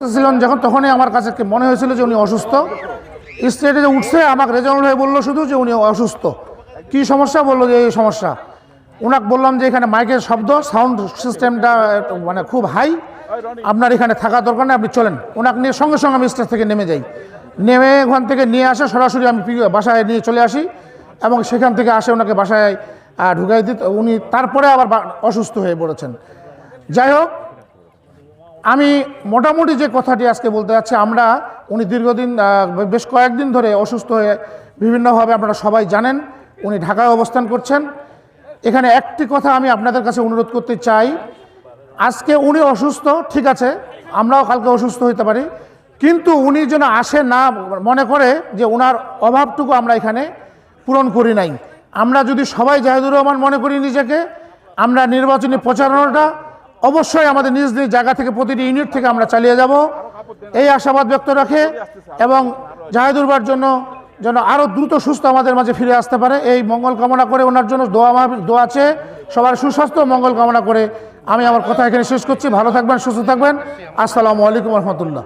ছিলেন যখন তখনই আমার কাছে মনে হয়েছিল যে উনি অসুস্থ। স্টেজে উঠছে আমাকে রেজাউল ভাই বললো শুধু যে উনি অসুস্থ। কি সমস্যা বললো যে এই সমস্যা। ওনাকে বললাম যে এখানে মাইকের শব্দ সাউন্ড সিস্টেমটা মানে খুব হাই, আপনার এখানে থাকা দরকার নেই, আপনি চলেন। ওনাকে নিয়ে সঙ্গে সঙ্গে আমি স্টেজ থেকে নেমে যাই, নেমে ওখান থেকে নিয়ে আসে সরাসরি আমি বাসায় নিয়ে চলে আসি এবং সেখান থেকে আসে ওনাকে বাসায় ঢুকাই দিত। উনি তারপরে আবার অসুস্থ হয়ে পড়েছেন। যাই হোক, আমি মোটামুটি যে কথাটি আজকে বলতে যাচ্ছি, উনি দীর্ঘদিন বেশ কয়েকদিন ধরে অসুস্থ হয়ে বিভিন্নভাবে আপনারা সবাই জানেন উনি ঢাকায় অবস্থান করছেন। এখানে একটি কথা আমি আপনাদের কাছে অনুরোধ করতে চাই, আজকে উনি অসুস্থ ঠিক আছে, আমরাও কালকে অসুস্থ হতে পারি, কিন্তু উনি যেন আসে না মনে করে যে ওনার অভাবটুকু আমরা এখানে পূরণ করি নাই। আমরা যদি সবাই জাহিদুর রহমান মনে করি নিজেকে, আমরা নির্বাচনী প্রচারণাটা অবশ্যই আমাদের নিজ নিজ জায়গা থেকে প্রতিটি ইউনিট থেকে আমরা চালিয়ে যাব এই আশাবাদ ব্যক্ত রাখে, এবং জাহিদুর ভাইয়ের জন্য যেন আরও দ্রুত সুস্থ আমাদের মাঝে ফিরে আসতে পারে এই মঙ্গল কামনা করে, ওনার জন্য দোয়া আছে, সবার সুস্বাস্থ্য মঙ্গল কামনা করে আমি আমার কথা এখানে শেষ করছি। ভালো থাকবেন, সুস্থ থাকবেন। আসসালামু আলাইকুম রহমতুল্লাহ।